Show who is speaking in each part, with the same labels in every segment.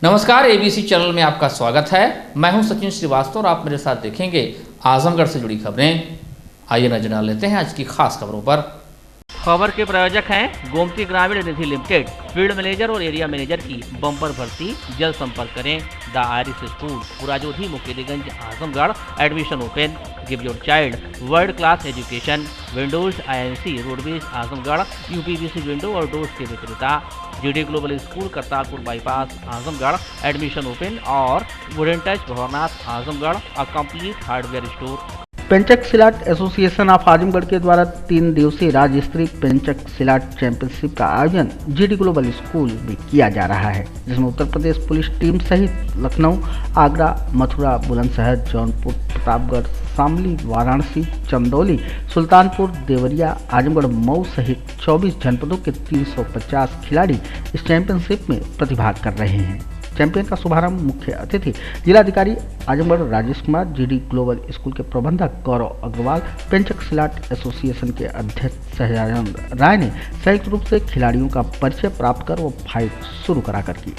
Speaker 1: नमस्कार, ABC channel में आपका स्वागत है। मैं हूं सचिन श्रीवास्तव और आप मेरे साथ देखेंगे आजमगढ़ से जुड़ी खबरें। आइए नजर डाल लेते हैं आज की खास खबरों पर।
Speaker 2: खबर के प्रायोजक हैं Gomti Gramin Nidhi limited. Field manager और एरिया मैनेजर की बम्पर भर्ती, जल्द संपर्क करें। The Irish school, Purajodhi, Mukeriganj, Azamgarh. Admission open. Give your child world class education. Windows INC roadways Azamgarh, UPVC window और डोर्स के विक्रेता। GD global school, Kartarpur bypass, Azamgarh. Admission open. और wooden touch, Bhawarnath, Azamgarh. A complete hardware store.
Speaker 3: Pencak silat association of Azamgarh के द्वारा 3 दिवसीय राज्य स्तरीय पेंचक सिलाट championship का आयोजन GD ग्लोबल स्कूल में किया जा रहा है, जिसमें उत्तर प्रदेश पुलिस टीम सहित लखनऊ, आगरा, मथुरा, बुलंदशहर, जौनपुर, प्रतापगढ़, शामली, वाराणसी, चंदौली, सुल्तानपुर, देवरिया, आजमगढ़, मऊ सहित 24 जनपदों के 350 खिलाड़ी इस चैंपियनशिप में प्रतिभाग कर रहे हैं। चैंपियन का शुभारंभ मुख्य अतिथि जिलाधिकारी Azamgarh Rajesh Kumar, GD global school के प्रबंधक गौरव अग्रवाल, पेंचक सिलाट एसोसिएशन के अध्यक्ष सहजानंद राय ने संयुक्त रूप से खिलाड़ियों का परिचय प्राप्त कर वो फाइट शुरू कराकर की।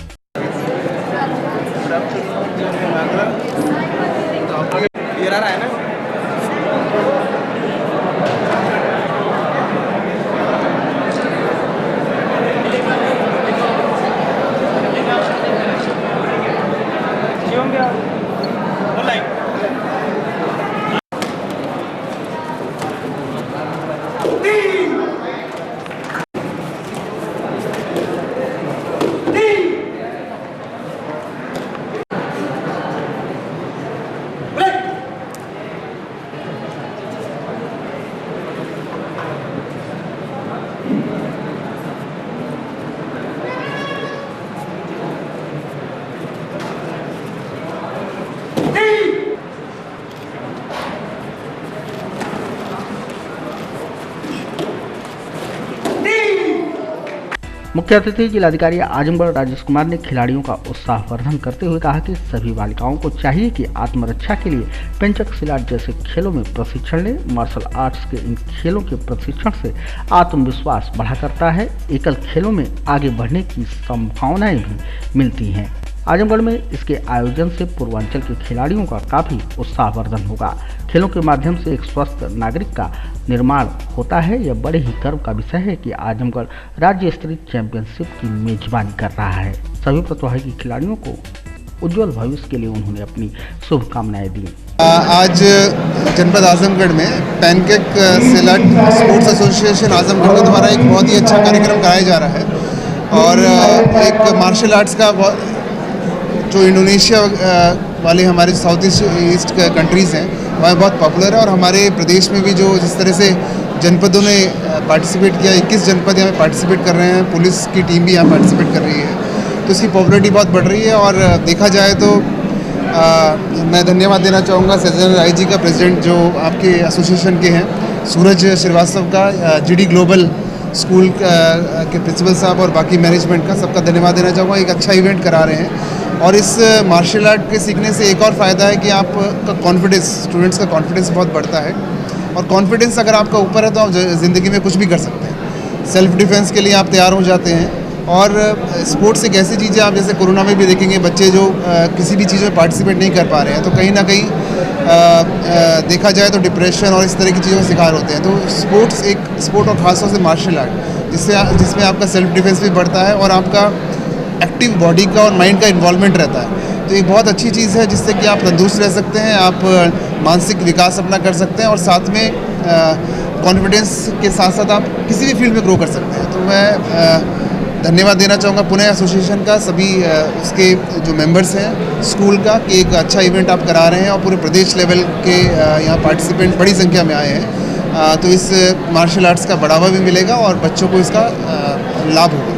Speaker 3: मुख्य अतिथि जिलाधिकारी आजमगढ़ राजेश कुमार ने खिलाड़ियों का उत्साहवर्धन करते हुए कहा कि सभी बालिकाओं को चाहिए कि आत्मरक्षा के लिए पेंचक सिलाट जैसे खेलों में प्रशिक्षण लें। मार्शल आर्ट्स के इन खेलों के प्रशिक्षण से आत्मविश्वास बढ़ा करता है। एकल खेलों में आगे बढ़ने की संभावनाएं भी मिलती हैं। आजमगढ़ में इसके आयोजन से पूर्वांचल के खिलाड़ियों का काफी उत्साहवर्धन होगा। खेलों के माध्यम से एक स्वस्थ नागरिक का निर्माण होता है। यह बड़े ही गर्व का विषय है कि आजमगढ़ राज्य स्तरीय चैंपियनशिप की मेजबानी कर रहा है। सभी प्रतिभागी खिलाड़ियों को उज्जवल भविष्य के लिए उन्होंने अपनी शुभकामनाएं दी।
Speaker 4: आज जनपद आजमगढ़ में पेंचक सिलाट स्पोर्ट्स एसोसिएशन आजमगढ़ के द्वारा एक बहुत ही अच्छा कार्यक्रम कराया जा रहा है और एक मार्शल आर्ट्स का जो इंडोनेशिया वाले हमारे साउथ ईस्ट कंट्रीज़ हैं वह बहुत पॉपुलर है और हमारे प्रदेश में भी जो जिस तरह से जनपदों ने पार्टिसिपेट किया, 21 जनपद यहाँ पार्टिसिपेट कर रहे हैं, पुलिस की टीम भी यहाँ पार्टिसिपेट कर रही है, तो इसकी पॉपुलरिटी बहुत बढ़ रही है। और देखा जाए तो मैं धन्यवाद देना चाहूँगा सहजानंद राय जी का, प्रेसिडेंट जो आपके एसोसिएशन के हैं, सूरज श्रीवास्तव का, GD ग्लोबल स्कूल के प्रिंसिपल साहब और बाकी मैनेजमेंट का, सबका धन्यवाद देना चाहूँगा। एक अच्छा इवेंट करा रहे हैं और इस मार्शल आर्ट के सीखने से एक और फ़ायदा है कि आपका कॉन्फिडेंस, स्टूडेंट्स का कॉन्फिडेंस बहुत बढ़ता है और कॉन्फिडेंस अगर आपका ऊपर है तो आप ज़िंदगी में कुछ भी कर सकते हैं। सेल्फ डिफेंस के लिए आप तैयार हो जाते हैं और स्पोर्ट्स एक ऐसी चीज़ है, आप जैसे कोरोना में भी देखेंगे बच्चे जो किसी भी चीज़ में पार्टिसिपेट नहीं कर पा रहे हैं तो कहीं ना कहीं देखा जाए तो डिप्रेशन और इस तरह की चीज़ों का शिकार होते हैं। तो स्पोर्ट्स एक स्पोर्ट और ख़ासतौर से मार्शल आर्ट जिसमें आपका सेल्फ डिफेंस भी बढ़ता है और आपका एक्टिव बॉडी का और माइंड का इन्वॉल्वमेंट रहता है। तो ये बहुत अच्छी चीज़ है जिससे कि आप तंदुरुस्त रह सकते हैं, आप मानसिक विकास अपना कर सकते हैं और साथ में कॉन्फिडेंस के साथ साथ आप किसी भी फील्ड में ग्रो कर सकते हैं। तो मैं धन्यवाद देना चाहूँगा पुणे एसोसिएशन का, सभी उसके जो मेंबर्स हैं स्कूल का, कि एक अच्छा इवेंट आप करा रहे हैं और पूरे प्रदेश लेवल के यहाँ पार्टिसिपेंट बड़ी संख्या में आए हैं। तो इस मार्शल आर्ट्स का बढ़ावा भी मिलेगा और बच्चों को इसका लाभ होगा।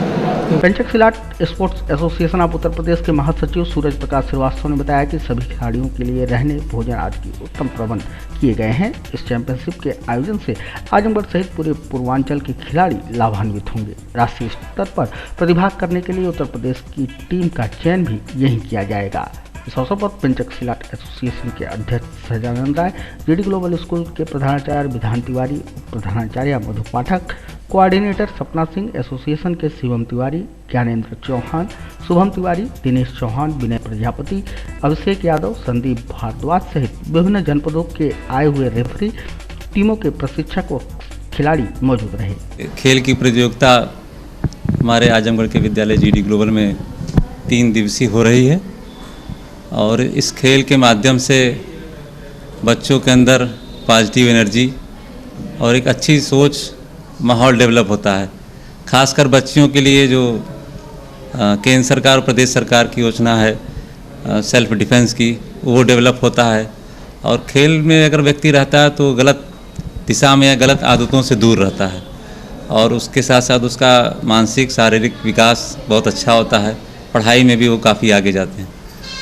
Speaker 3: पेंचक सिलाट sports association of Uttar Pradesh के महासचिव सूरज प्रकाश श्रीवास्तव ने बताया कि सभी खिलाड़ियों के लिए रहने, भोजन आदि की उत्तम प्रबंध किए गए हैं। इस चैंपियनशिप के आयोजन से आजमगढ़ सहित पूरे पूर्वांचल के खिलाड़ी लाभान्वित होंगे। राष्ट्रीय स्तर पर प्रतिभाग करने के लिए उत्तर प्रदेश की टीम का चयन भी यहीं किया जाएगा। इस अवसर पर पेंचक सिलाट एसोसिएशन के अध्यक्ष सहजानंद राय, GD ग्लोबल स्कूल के प्रधानाचार्य विधान तिवारी, प्रधानाचार्य मधु पाठक, कोऑर्डिनेटर सपना सिंह, एसोसिएशन के शिवम तिवारी, ज्ञानेंद्र चौहान, शुभम तिवारी, दिनेश चौहान, विनय प्रजापति, अभिषेक यादव, संदीप भारद्वाज सहित विभिन्न जनपदों के आए हुए रेफरी, टीमों के प्रशिक्षक व खिलाड़ी मौजूद रहे।
Speaker 5: खेल की प्रतियोगिता हमारे आजमगढ़ के विद्यालय जीडी ग्लोबल में 3 दिवसीय हो रही है और इस खेल के माध्यम से बच्चों के अंदर पॉजिटिव एनर्जी और एक अच्छी सोच माहौल डेवलप होता है। खासकर बच्चियों के लिए जो केंद्र सरकार और प्रदेश सरकार की योजना है सेल्फ डिफेंस की, वो डेवलप होता है और खेल में अगर व्यक्ति रहता है तो गलत दिशा में या गलत आदतों से दूर रहता है और उसके साथ साथ उसका मानसिक शारीरिक विकास बहुत अच्छा होता है। पढ़ाई में भी वो काफ़ी आगे जाते हैं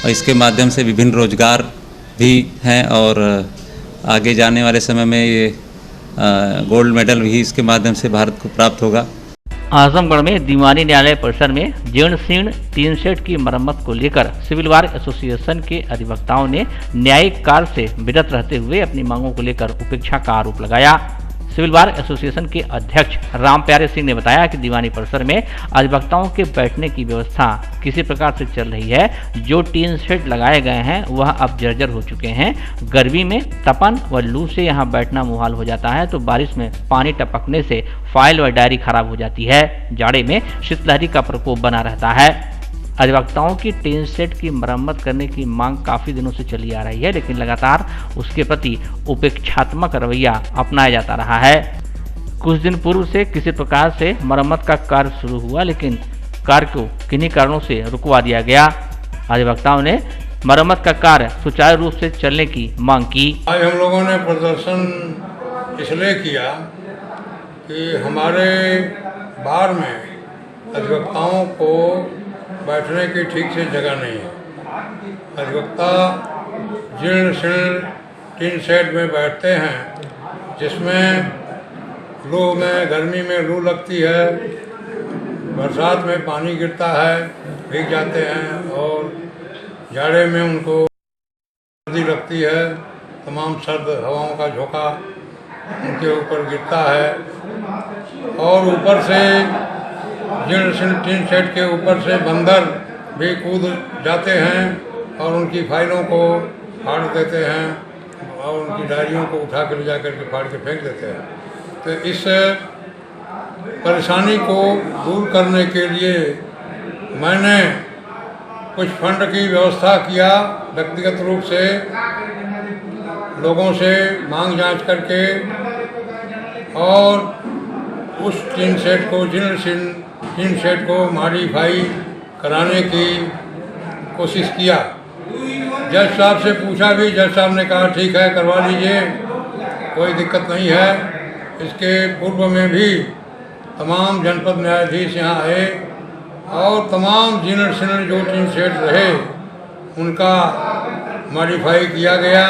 Speaker 5: और इसके माध्यम से विभिन्न रोजगार भी हैं और आगे जाने वाले समय में ये गोल्ड मेडल भी इसके माध्यम से भारत को प्राप्त होगा।
Speaker 2: आजमगढ़ में दीवानी न्यायालय परिसर में जीर्ण शीर्ण टीन शेड की मरम्मत को लेकर सिविल बार एसोसिएशन के अधिवक्ताओं ने न्यायिक कार्य से विरत रहते हुए अपनी मांगों को लेकर उपेक्षा का आरोप लगाया। सिविल बार एसोसिएशन के अध्यक्ष राम प्यारे सिंह ने बताया कि दीवानी परिसर में अधिवक्ताओं के बैठने की व्यवस्था किसी प्रकार से चल रही है। जो टीन शेड लगाए गए हैं वह अब जर्जर हो चुके हैं। गर्मी में तपन व लू से यहाँ बैठना मुहाल हो जाता है तो बारिश में पानी टपकने से फाइल व डायरी खराब हो जाती है। जाड़े में शीतलहरी का प्रकोप बना रहता है। अधिवक्ताओं की टीन शेड की मरम्मत करने की मांग काफी दिनों से चली आ रही है, लेकिन लगातार उसके प्रति उपेक्षात्मक रवैया अपनाया जाता रहा है। कुछ दिन पूर्व से किसी प्रकार से मरम्मत का कार्य शुरू हुआ, लेकिन कार्य को किन्हीं कारणों से रुकवा दिया गया। अधिवक्ताओं ने मरम्मत का कार्य सुचारू रूप से चलने की मांग की।
Speaker 6: आज हम लोगों ने प्रदर्शन इसलिए किया कि हमारे बार में अधिवक्ताओं को बैठने की ठीक से जगह नहीं है। अधिवक्ता जीर्ण शीर्ण टीन शेड में बैठते हैं जिसमें लू में गर्मी में लू लगती है, बरसात में पानी गिरता है, भीग जाते हैं और जाड़े में उनको सर्दी लगती है। तमाम सर्द हवाओं का झोंका उनके ऊपर गिरता है और ऊपर से जीर्ण शीर्ण टीन शेड के ऊपर से बंदर भी कूद जाते हैं और उनकी फाइलों को फाड़ देते हैं और उनकी डायरियों को उठा कर ले जा कर के फाड़ के फेंक देते हैं। तो इस परेशानी को दूर करने के लिए मैंने कुछ फंड की व्यवस्था किया। व्यक्तिगत रूप से लोगों से मांग जांच करके और उस टीन शेड को जीर्ण शीर्ण टीन शेड को मॉडिफाई कराने की कोशिश किया। जज साहब से पूछा भी, जज साहब ने कहा ठीक है करवा लीजिए, कोई दिक्कत नहीं है। इसके पूर्व में भी तमाम जनपद न्यायाधीश यहाँ आए और तमाम जीर्ण शीर्ण जो टीन शेड रहे उनका मॉडिफाई किया गया।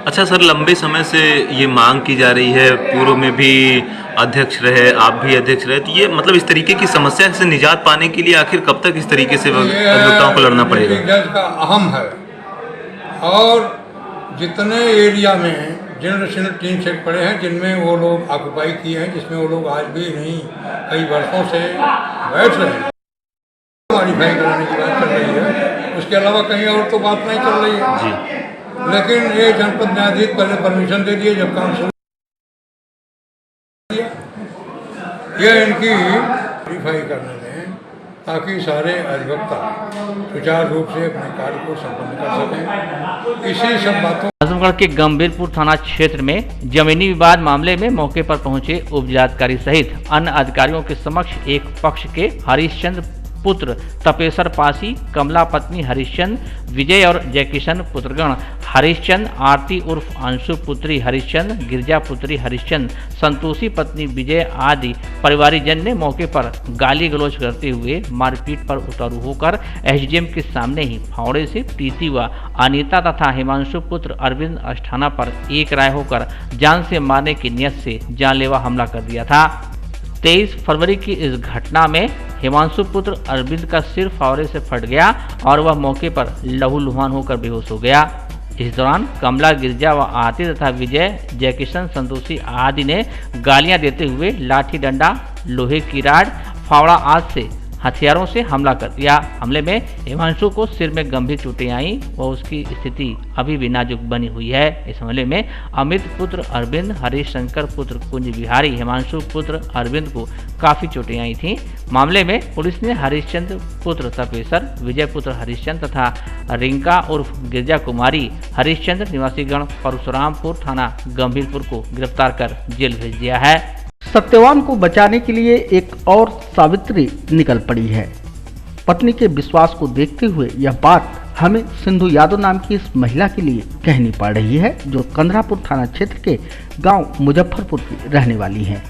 Speaker 7: अच्छा सर, लंबे समय से ये मांग की जा रही है, पूर्व में भी अध्यक्ष रहे, आप भी अध्यक्ष रहे, तो ये मतलब इस तरीके की समस्या से निजात पाने के लिए आखिर कब तक इस तरीके से अधिवक्ताओं को लड़ना पड़ेगा?
Speaker 6: जज का अहम है और जितने एरिया में जीर्ण शीर्ण टीन शेड पड़े हैं जिनमें वो लोग ऑक्युपाई किए हैं, जिसमें वो लोग आज भी नहीं कई वर्षों से बैठ रहे हैं, मॉडिफाई कराने की बात चल रही है। उसके अलावा कहीं और तो बात नहीं चल रही है जी। लेकिन ये जनपद न्यायाधीश पहले परमिशन दे दिए, जब काम शुरू किया ये इनकी मॉडिफाई करने दें ताकि सारे अधिवक्ता सुचारू रूप से अपने कार्य को संपन्न कर सकें। इसी सब बातों
Speaker 2: आजमगढ़ के गंभीरपुर थाना क्षेत्र में जमीनी विवाद मामले में मौके पर पहुंचे उप जिलाधिकारी सहित अन्य अधिकारियों के समक्ष एक पक्ष के हरिश्चंद्र पुत्र तपेश्वर पासी, कमला पत्नी हरिश्चंद्र, विजय और जयकिशन पुत्रगण हरिश्चंद्र, आरती उर्फ अंशु पुत्री हरिश्चंद्र, गिरजा पुत्री हरिश्चंद्र, संतोषी पत्नी विजय आदि परिवारीजन ने मौके पर गाली गलौज करते हुए मारपीट पर उतारू होकर एसडीएम के सामने ही फावड़े से प्रीति व अनीता तथा हिमांशु पुत्र अरविंद अष्ठाना पर एक राय होकर जान से मारने की नियत से जानलेवा हमला कर दिया था। 23 फरवरी की इस घटना में हिमांशु पुत्र अरविंद का सिर फावड़े से फट गया और वह मौके पर लहूलुहान होकर बेहोश हो गया। इस दौरान कमला, गिरिजा व आरती तथा विजय, जयकिशन, संतोषी आदि ने गालियां देते हुए लाठी डंडा, लोहे की राड, फावड़ा आदि से हथियारों से हमला कर दिया। हमले में हिमांशु को सिर में गंभीर चोटें आई व उसकी स्थिति अभी भी नाजुक बनी हुई है। इस हमले में अमित पुत्र अरविंद, हरीश शंकर पुत्र कुंज बिहारी, हिमांशु पुत्र अरविंद को काफी चोटें आई थी। मामले में पुलिस ने हरिश्चंद्र पुत्र तपेसर, विजय पुत्र हरिश्चंद्र तथा रिंका उर्फ गिरजा कुमारी हरिश्चंद्र निवासीगण परशुरामपुर थाना गंभीरपुर को गिरफ्तार कर जेल भेज दिया है।
Speaker 3: सत्यवान को बचाने के लिए एक और सावित्री निकल पड़ी है। पत्नी के विश्वास को देखते हुए यह बात हमें सिंधु यादव नाम की इस महिला के लिए कहनी पड़ रही है, जो कंदरापुर थाना क्षेत्र के गांव मुजफ्फरपुर की रहने वाली हैं।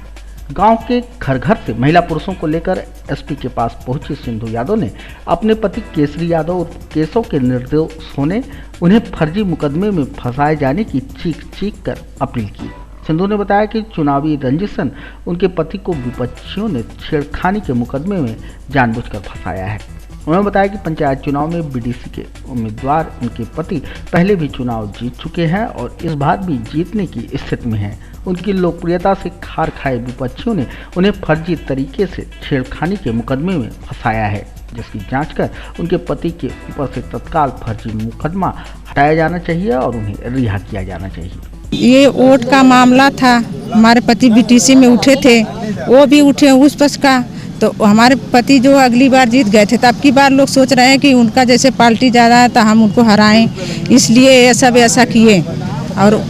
Speaker 3: गांव के घर घर से महिला पुरुषों को लेकर एसपी के पास पहुंची सिंधु यादव ने अपने पति केसरी यादव और केशव के निर्दोष होने, उन्हें फर्जी मुकदमे में फंसाए जाने की चीख चीख कर अपील की। सिंधु ने बताया कि चुनावी रंजिशन उनके पति को विपक्षियों ने छेड़खानी के मुकदमे में जानबूझकर फंसाया है। उन्होंने बताया कि पंचायत चुनाव में बीडीसी के उम्मीदवार उनके पति पहले भी चुनाव जीत चुके हैं और इस बार भी जीतने की स्थिति में हैं। उनकी लोकप्रियता से खार खाए विपक्षियों ने उन्हें फर्जी तरीके से छेड़खानी के मुकदमे में फंसाया है, जिसकी जांच कर उनके पति के ऊपर से तत्काल फर्जी मुकदमा हटाया जाना चाहिए और उन्हें रिहा किया जाना चाहिए।
Speaker 8: ये वोट का मामला था, हमारे पति बीटीसी में उठे थे, वो भी उठे उस पक्ष का, तो हमारे पति जो अगली बार जीत गए थे, तब की बार लोग सोच रहे हैं कि उनका जैसे पार्टी ज़्यादा है तो हम उनको हराएं, इसलिए ये सब ऐसा किए। और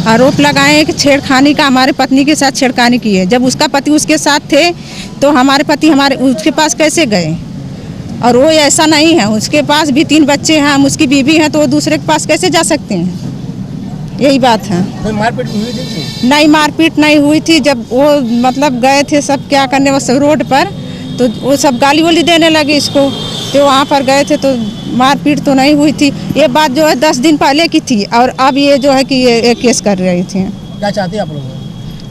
Speaker 8: आरोप लगाए कि छेड़खानी का हमारे पत्नी के साथ छेड़खानी की है। जब उसका पति उसके साथ थे तो हमारे पति उसके पास कैसे गए? और वो ऐसा नहीं है, उसके पास भी 3 बच्चे हैं, हम उसकी बीवी हैं, तो वो दूसरे के पास कैसे जा सकते हैं? यही बात है। कोई मारपीट हुई थी? नहीं, मारपीट नहीं हुई थी। जब वो मतलब गए थे सब क्या करने वो सब रोड पर, तो वो सब गाली वाली देने लगे इसको, तो वहाँ पर गए थे तो मारपीट तो नहीं हुई थी। ये बात जो है 10 दिन पहले की थी और अब ये जो है कि ये केस कर रही थी। क्या चाहते हैं आप लोग?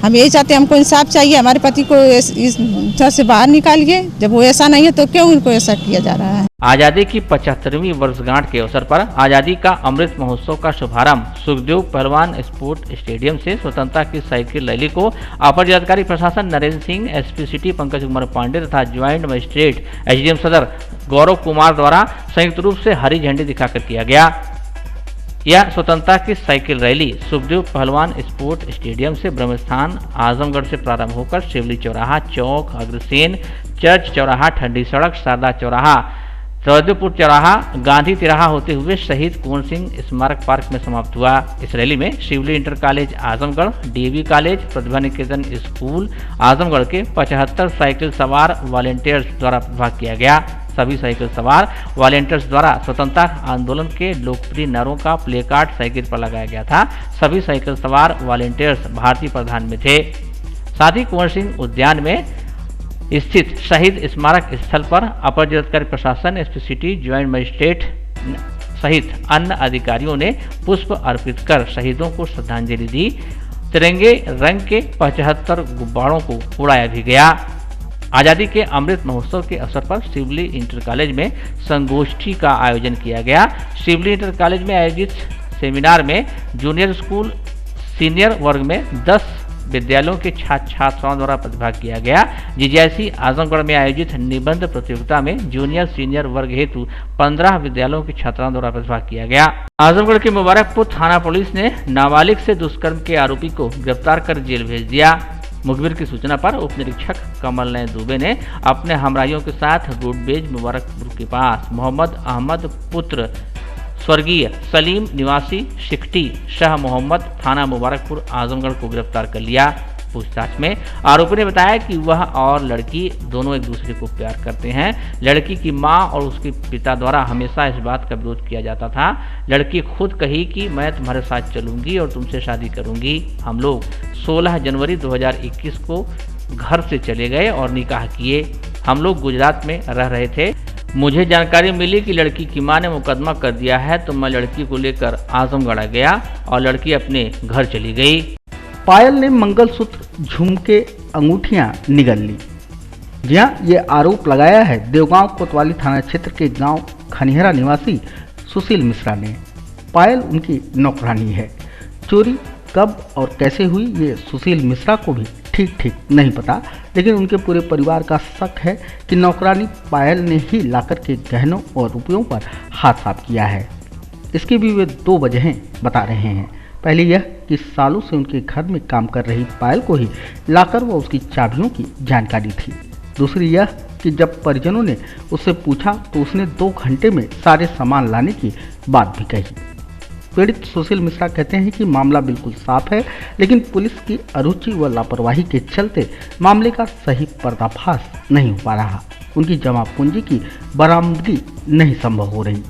Speaker 8: हम यही चाहते हैं, हमको इंसाफ चाहिए, हमारे पति को इस तरह से बाहर निकालिए। जब वो ऐसा नहीं है तो क्यों इनको ऐसा किया जा रहा है?
Speaker 2: आज़ादी की 75वीं वर्षगांठ के अवसर पर आज़ादी का अमृत महोत्सव का शुभारंभ सुखदेव पहलवान स्पोर्ट स्टेडियम से स्वतंत्रता की साइकिल रैली को अपर जिलाधिकारी प्रशासन नरेंद्र सिंह, एसपी सिटी पंकज कुमार पांडे तथा ज्वाइंट मजिस्ट्रेट एसडीएम सदर गौरव कुमार द्वारा संयुक्त रूप से हरी झंडी दिखाकर किया गया। यह स्वतंत्रता की साइकिल रैली सुखदेव पहलवान स्पोर्ट स्टेडियम से ब्रह्मस्थान आजमगढ़ से प्रारंभ होकर शिवली चौराहा, चौक, अग्रसेन चर्च चौराहा, ठंडी सड़क, शारदा चौराहा, चौधरीपुर चौराहा, गांधी तिराहा होते हुए शहीद कुंवर सिंह स्मारक पार्क में समाप्त हुआ। इस रैली में Shivli inter college Azamgarh, DAV college, Pratibha Niketan school Azamgarh के 75 साइकिल सवार वॉलेंटियर्स द्वारा भाग किया गया। सभी साइकिल सवार वॉलेंटियर्स द्वारा स्वतंत्रता आंदोलन के लोकप्रिय नारों का प्ले कार्ड साइकिल पर लगाया गया था। सभी साइकिल सवार वॉलेंटियर्स भारतीय प्रधान में थे। साथ ही कुंवर सिंह उद्यान में स्थित शहीद स्मारक स्थल पर अपर जिलाधिकारी प्रशासन, एसपी सिटी, ज्वाइंट मजिस्ट्रेट सहित अन्य अधिकारियों ने पुष्प अर्पित कर शहीदों को श्रद्धांजलि दी। तिरंगे रंग के 75 गुब्बारों को उड़ाया भी गया। आज़ादी के अमृत महोत्सव के अवसर पर शिवली इंटर कॉलेज में संगोष्ठी का आयोजन किया गया। शिवली इंटर कॉलेज में आयोजित सेमिनार में जूनियर स्कूल सीनियर वर्ग में 10 विद्यालयों के छात्र छात्राओं द्वारा प्रतिभाग किया गया। जीजीआईसी आजमगढ़ में आयोजित निबंध प्रतियोगिता में जूनियर सीनियर वर्ग हेतु 15 विद्यालयों के छात्राओं द्वारा प्रतिभाग किया गया। आजमगढ़ के मुबारकपुर थाना पुलिस ने नाबालिग से दुष्कर्म के आरोपी को गिरफ्तार कर जेल भेज दिया। मुखबिर की सूचना पर उप निरीक्षक कमल नयन दुबे ने अपने हमराहियों के साथ रोडबेज मुबारकपुर के पास मोहम्मद अहमद पुत्र स्वर्गीय सलीम निवासी सिकटी शाह मोहम्मद थाना मुबारकपुर आजमगढ़ को गिरफ्तार कर लिया। पूछताछ में आरोपी ने बताया कि वह और लड़की दोनों एक दूसरे को प्यार करते हैं। लड़की की मां और उसके पिता द्वारा हमेशा इस बात का विरोध किया जाता था। लड़की खुद कही कि मैं तुम्हारे साथ चलूंगी और तुमसे शादी करूंगी। हम लोग 16 जनवरी 2021 को घर से चले गए और निकाह किए। हम लोग गुजरात में रह रहे थे। मुझे जानकारी मिली कि लड़की की मां ने मुकदमा कर दिया है, तो मैं लड़की को लेकर आजमगढ़ गया और लड़की अपने घर चली गई।
Speaker 3: पायल ने मंगलसूत्र, झुमके, अंगूठियां निगल ली। जी हाँ, ये आरोप लगाया है देवगांव कोतवाली थाना क्षेत्र के गांव खनिहरा निवासी सुशील मिश्रा ने। पायल उनकी नौकरानी है। चोरी कब और कैसे हुई ये सुशील मिश्रा को भी ठीक नहीं पता, लेकिन उनके पूरे परिवार का शक है कि नौकरानी पायल ने ही लाकर के गहनों और रुपयों पर हाथ साफ किया है। इसकी भी वे 2 वजहें बता रहे हैं। पहली यह कि सालों से उनके घर में काम कर रही पायल को ही लाकर व उसकी चाबियों की जानकारी थी। दूसरी यह कि जब परिजनों ने उससे पूछा तो उसने 2 घंटे में सारे सामान लाने की बात भी कही। पीड़ित सुशील मिश्रा कहते हैं कि मामला बिल्कुल साफ है, लेकिन पुलिस की अरुचि व लापरवाही के चलते मामले का सही पर्दाफाश नहीं हो पा रहा। उनकी जमा पूंजी की बरामदगी नहीं संभव हो रही।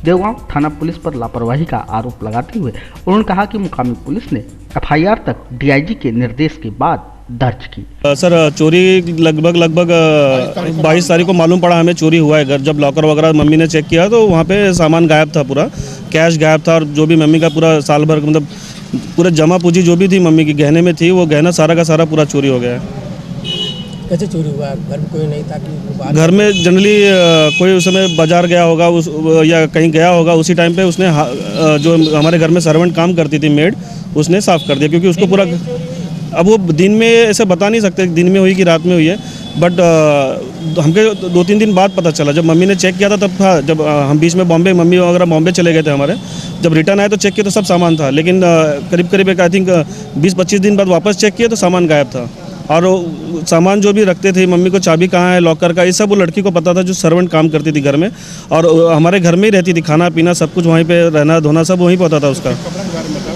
Speaker 3: देवगांव थाना पुलिस पर लापरवाही का आरोप लगाते हुए उन्होंने कहा कि मुकामी पुलिस ने एफआईआर तक डीआईजी के निर्देश के बाद दर्ज की।
Speaker 9: सर चोरी लगभग 22 तारीख को मालूम पड़ा हमें चोरी हुआ है घर। जब लॉकर वगैरह मम्मी ने चेक किया तो वहाँ पे सामान गायब था, पूरा कैश गायब था और जो भी मम्मी का पूरा साल भर मतलब पूरा जमा पूंजी जो भी थी मम्मी की गहने में थी, वो गहना सारा का सारा पूरा चोरी हो गया है।
Speaker 10: कैसे चोरी हुआ? घर में कोई नहीं था कि
Speaker 9: घर में जनरली कोई उस समय बाजार गया होगा या कहीं गया होगा, उसी टाइम पे उसने जो हमारे घर में सर्वेंट काम करती थी मेड, उसने साफ़ कर दिया क्योंकि उसको पूरा अब वो दिन में ऐसे बता नहीं सकते दिन में हुई कि रात में हुई है, बट हमके 2-3 दिन बाद पता चला। जब मम्मी ने चेक किया था तब था, जब हम बीच में बॉम्बे मम्मी वगैरह बॉम्बे चले गए थे हमारे, जब रिटर्न आए तो चेक किया तो सब सामान था, लेकिन करीब एक आई थिंक 20-25 दिन बाद वापस चेक किया तो सामान गायब था। और सामान जो भी रखते थे, मम्मी को चाबी कहाँ है लॉकर का, ये सब वो लड़की को पता था जो सर्वेंट काम करती थी घर में, और हमारे घर में ही रहती थी, खाना पीना सब कुछ वहीं पे, रहना धोना सब वहीं पे होता था उसका।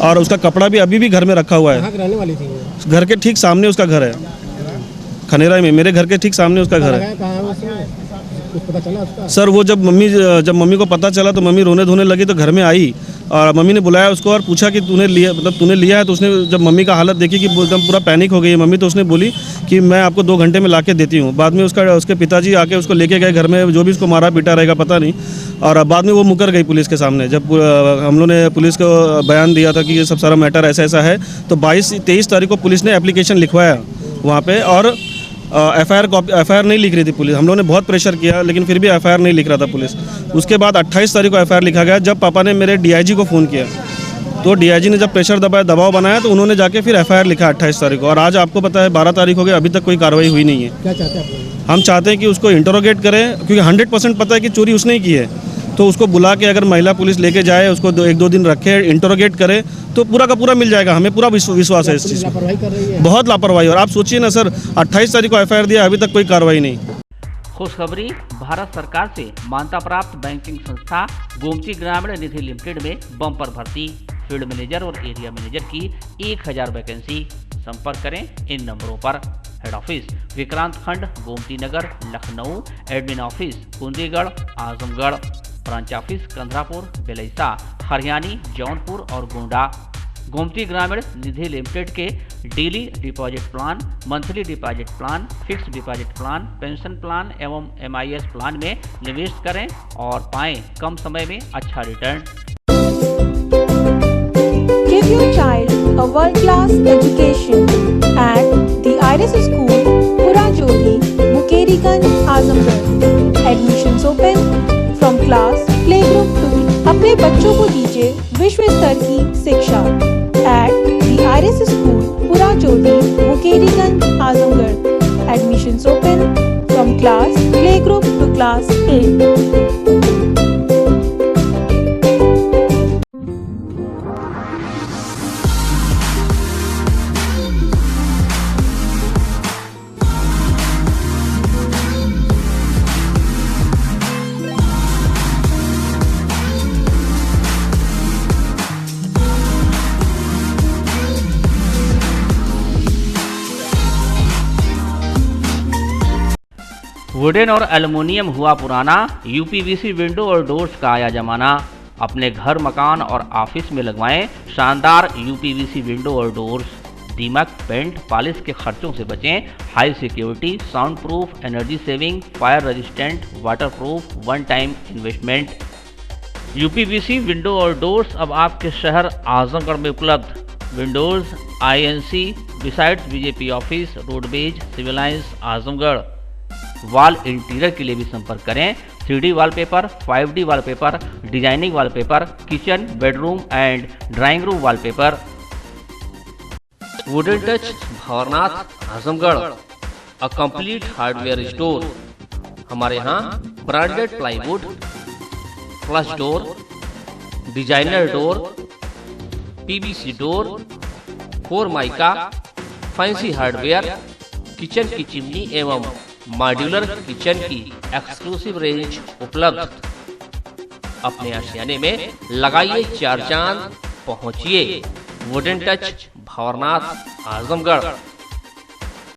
Speaker 9: और उसका कपड़ा भी अभी भी घर में रखा हुआ है।
Speaker 10: कहाँ रहने वाली थी?
Speaker 9: घर के ठीक सामने उसका घर है, खनेरा में, मेरे घर के ठीक सामने उसका घर है।
Speaker 10: कुछ पता चला उसका?
Speaker 9: सर वो जब मम्मी को पता चला तो मम्मी रोने धोने लगी, तो घर में आई और मम्मी ने बुलाया उसको और पूछा कि तूने लिया है? तो उसने जब मम्मी का हालत देखी कि एकदम पूरा पैनिक हो गई है मम्मी, तो उसने बोली कि मैं आपको 2 घंटे में ला के देती हूँ। बाद में उसके पिताजी आके उसको लेके गए घर में, जो भी उसको मारा पीटा रहेगा पता नहीं, और बाद में वो मुकर गई पुलिस के सामने। जब हम लोगों ने पुलिस को बयान दिया था कि ये सब सारा मैटर ऐसा है, तो 22-23 तारीख को पुलिस ने एप्लीकेशन लिखवाया वहाँ पे, और एफआईआर नहीं लिख रही थी पुलिस। हम लोगों ने बहुत प्रेशर किया लेकिन फिर भी एफआईआर नहीं लिख रहा था पुलिस। उसके बाद 28 तारीख को एफआईआर लिखा गया। जब पापा ने मेरे डीआईजी को फ़ोन किया तो डीआईजी ने जब प्रेशर दबाव बनाया तो उन्होंने जाके फिर एफआईआर लिखा 28 तारीख को, और आज आपको पता है 12 तारीख हो गई, अभी तक कोई कार्रवाई हुई नहीं है।
Speaker 10: क्या चाहते हैं आप?
Speaker 9: हम चाहते हैं कि उसको इंटरोगेट करें, क्योंकि 100% पता है कि चोरी उसने ही की है, तो उसको बुला के अगर महिला पुलिस लेके जाए, उसको 1-2 दिन रखे, इंटरोगेट करे तो पूरा का पूरा मिल जाएगा। हमें पूरा विश्वास है इस चीज़ में।
Speaker 10: लापरवाही कर रही है,
Speaker 9: बहुत लापरवाही। और आप सोचिए ना सर, 28 तारीख को एफआईआर दिया, अभी तक कोई कार्रवाई नहीं।
Speaker 2: खुशखबरी, भारत सरकार से मान्यता प्राप्त बैंकिंग संस्था गोमती ग्रामीण निधि लिमिटेड में बम्पर भर्ती, फील्ड मैनेजर और एरिया मैनेजर की 1000 वैकेंसी। संपर्क करें इन नंबरों पर। Head office Vikrant Khand, Gomti Nagar, Lucknow. Admin office Kundigarh, Azamgarh. Branch office Kandharapur, Belaisa, Hariyani, Jaunpur और गोंडा। गोमती ग्रामीण निधि लिमिटेड के daily deposit plan, monthly deposit plan, fixed deposit plan, pension plan एवं MIS प्लान में निवेश करें और पाएं कम समय में अच्छा return.
Speaker 11: Give your child a world-class education at the Iris School, Purajodhi, Mukeriganj, Azamgarh. Admissions open from class playgroup to। अपने बच्चों को दीजिए विश्व स्तर की शिक्षा at the Iris School, Purajodhi, Mukeriganj, Azamgarh. Admissions open from class playgroup to class 8।
Speaker 2: Wooden और aluminium हुआ पुराना, UPVC विंडो और डोर्स का आया जमाना। अपने घर, मकान और ऑफिस में लगवाएं शानदार UPVC विंडो और डोर्स। दीमक, पेंट, पॉलिश के खर्चों से बचें। High security, sound proof, energy saving, fire resistant, water proof, one time investment. UPVC window और डोर्स अब आपके शहर आजमगढ़ में उपलब्ध। Windows INC besides BJP office, roadways, civil lines, Azamgarh. Wall interior के लिए भी संपर्क करें 3D wallpaper, 5D wallpaper, designing wallpaper, kitchen, bedroom and drawing room wallpaper. Wooden touch Bhanwarnath Azamgarh, a complete hardware store. हमारे यहाँ branded plywood, flush door, designer door, PVC door, 4 mica, fancy hardware, kitchen की chimney एवं modular kitchen की exclusive range उपलब्ध। अपने आशियाने में लगाइए 4 चांद, पहुंचिए वुडन टच भंवरनाथ आजमगढ़।